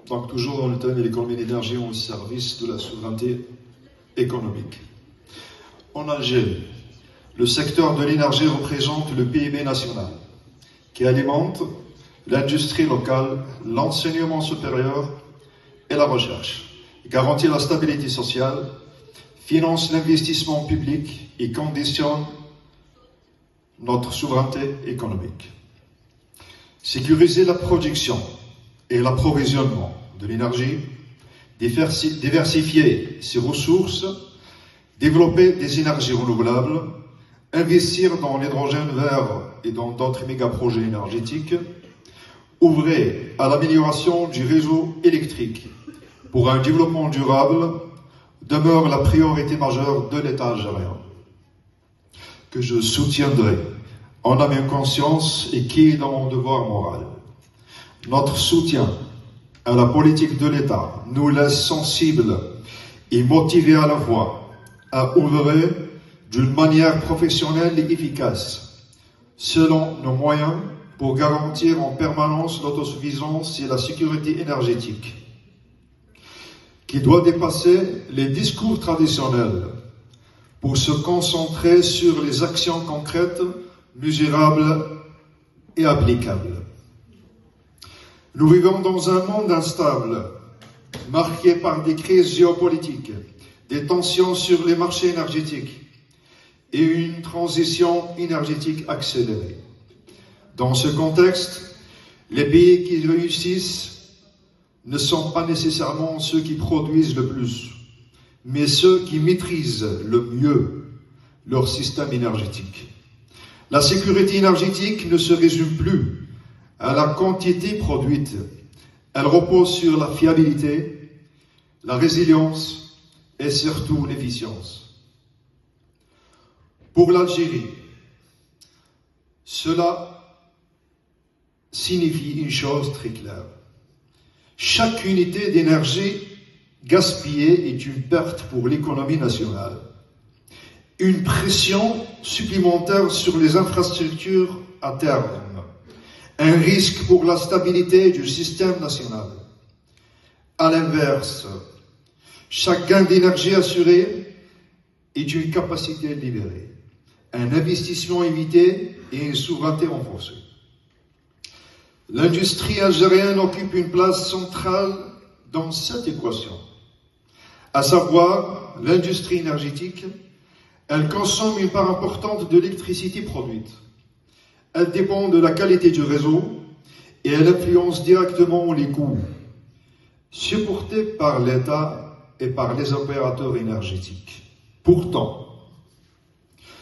donc toujours dans le thème de l'économie d'énergie au service de la souveraineté économique. En Algérie, le secteur de l'énergie représente le PIB national, qui alimente l'industrie locale, l'enseignement supérieur et la recherche, garantit la stabilité sociale, finance l'investissement public et conditionne notre souveraineté économique. Sécuriser la production et l'approvisionnement de l'énergie, diversifier ses ressources, développer des énergies renouvelables, investir dans l'hydrogène vert et dans d'autres méga-projets énergétiques, ouvrir à l'amélioration du réseau électrique pour un développement durable demeure la priorité majeure de l'État algérien, que je soutiendrai en âme et conscience et qui est dans mon devoir moral. Notre soutien à la politique de l'État nous laisse sensibles et motivés à la fois à œuvrer d'une manière professionnelle et efficace, selon nos moyens, pour garantir en permanence l'autosuffisance et la sécurité énergétique, qui doit dépasser les discours traditionnels pour se concentrer sur les actions concrètes, mesurables et applicables. Nous vivons dans un monde instable, marqué par des crises géopolitiques, des tensions sur les marchés énergétiques et une transition énergétique accélérée. Dans ce contexte, les pays qui réussissent ne sont pas nécessairement ceux qui produisent le plus, mais ceux qui maîtrisent le mieux leur système énergétique. La sécurité énergétique ne se résume plus à la quantité produite. Elle repose sur la fiabilité, la résilience et surtout l'efficience. Pour l'Algérie, cela signifie une chose très claire. Chaque unité d'énergie gaspillée est une perte pour l'économie nationale. Une pression supplémentaire sur les infrastructures à terme. Un risque pour la stabilité du système national. À l'inverse, chaque gain d'énergie assuré est une capacité libérée, un investissement évité et une souveraineté renforcée. L'industrie algérienne occupe une place centrale dans cette équation, à savoir l'industrie énergétique. Elle consomme une part importante de l'électricité produite. Elle dépend de la qualité du réseau et elle influence directement les coûts, supportés par l'État et par les opérateurs énergétiques. Pourtant,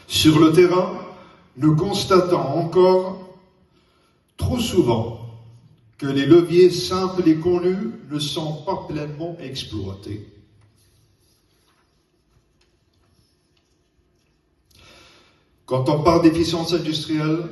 sur le terrain, nous constatons encore trop souvent que les leviers simples et connus ne sont pas pleinement exploités. Quand on parle d'efficience industrielle,